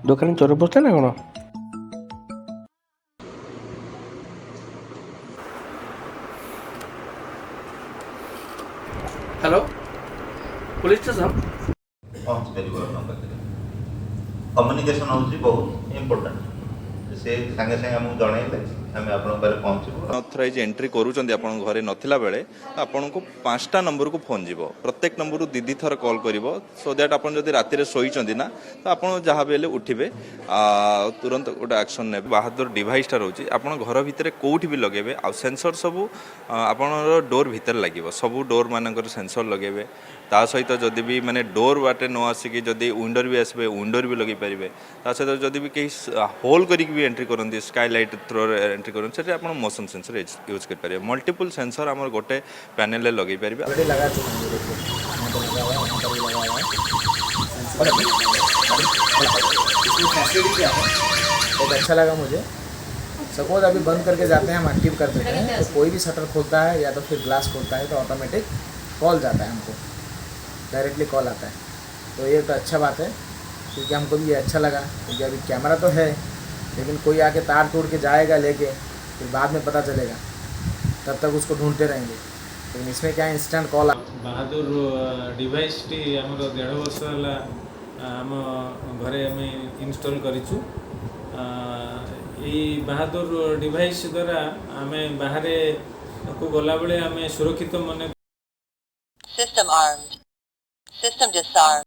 ଦୋକାନ ଚୋର ପଶିଲା ନା କ'ଣ? ହ୍ୟାଲୋ पुलिस स्टेशन कम्युनिकेशन हूँ बहुत इम्पोर्टाट से सागे सागे आमको जनइले आम आप पहुँचू अथराइज एंट्री करूँ घरे नथिला बेले आपन को 5टा नंबर को फोन जीव प्रत्येक नंबर दीदी थर कॉल करिवो सो दैट आपन जदि राति रे सोईचंदी ना तो आपन जहाँ बेले उठिबे तुरंत गोटे एक्शन ने बहादुर डिवाइसटा रोची आपन घर भितर कोठी भी लगेबे आ सेंसर सब आपन डोर भितर लागिवो सब डोर मानकर सेंसर लगेबे ता सहित जदि भी माने डोर बाटे न आसिकी जदि विंडोर भी आसबे विंडोर भी लगे पारे ता सहित जदि भी कहीं होल करिक भी एंट्री करती स्काईलाइट थ्रो एंट्री करते से आप मोशन सेंसर यूज कर मल्टीपल सेंसर आम गोटे पैनल लगे पारे। बहुत अच्छा लगा मुझे। सपोज अभी बंद करके जाते हैं हम एक्टिव कर देते हैं तो कोई भी शटर खोलता है या तो फिर ग्लास खोलता है तो ऑटोमेटिक कॉल जाता है, हमको डायरेक्टली कॉल आता है। तो ये तो अच्छा बात है क्योंकि हमको भी ये अच्छा लगा क्योंकि अभी कैमरा तो है लेकिन कोई आके तार तोड़ के जाएगा लेके फिर बाद में पता चलेगा, तब तक उसको ढूंढते रहेंगे। लेकिन इसमें क्या इंस्टेंट कॉल बहादुर डिवाइस टी आमर 1.5 वर्ष है आम घरे आम इनस्टॉल करिछु। बहादुर डिवाइस द्वारा आम बाहर को गला बेले आम सुरक्षित मन System armed. System disarmed.